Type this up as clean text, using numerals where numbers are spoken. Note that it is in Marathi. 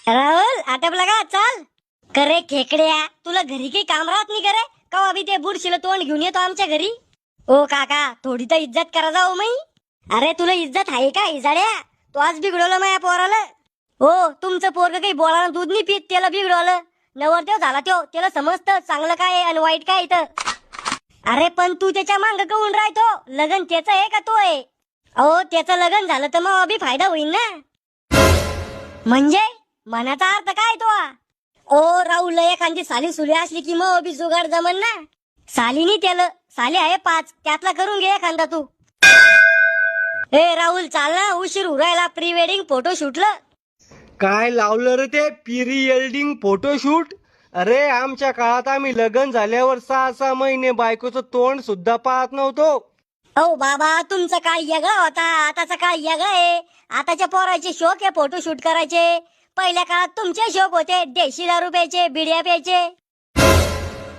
राहुल आटपला का? चाल करे खेकड्या, तुला घरी काही काम राहत नाही करे का? अभि ते बुडशीला तोंड घेऊन येतो आमच्या घरी. ओ काका, थोडी तर इज्जत करा जाऊ मै. अरे तुला इज्जत आहे का इजाड्या? तू आज बिघडवलं माझ्या पोराला. हो, तुमचं पोरग काही बोलायला दूध नाही पित, त्याला बिघडवलं. नवरदेव झाला त्यो, त्याला समजतं चांगलं काय आहे आणि वाईट काय इथं. अरे पण तू त्याच्या मांग काऊन राहतो? लग्न त्याचं आहे का तो आहे? अहो त्याचं लग्न झालं तर मग अभि फायदा होईल ना. म्हणजे मनाचा अर्थ काय तो? ओ राहुल, एखादी साली सुली असली की मग अभि जुगाड जमन ना. सालीनी त्याला साली आहे 5, त्यातला करून घे एखादा तू. ए राहुल चाल ना, उशीर उरायला. प्री वेडिंग फोटो शूटला काय लावलं रे ते प्री वेडिंग फोटोशूट? अरे आमच्या काळात आम्ही लग्न झाल्यावर 6-6 महिने बायकोचं तोंड सुद्धा पाहत नव्हतो. ओ बाबा, तुमचा काळ वेगळा होता, आताचा काळ वेगळा आहे. आताच्या पोराचे शोक आहे फोटो शूट करायचे. पहिल्या काळात तुमचे शोक होते देशी दारू प्यायचे, बिड्या प्यायचे.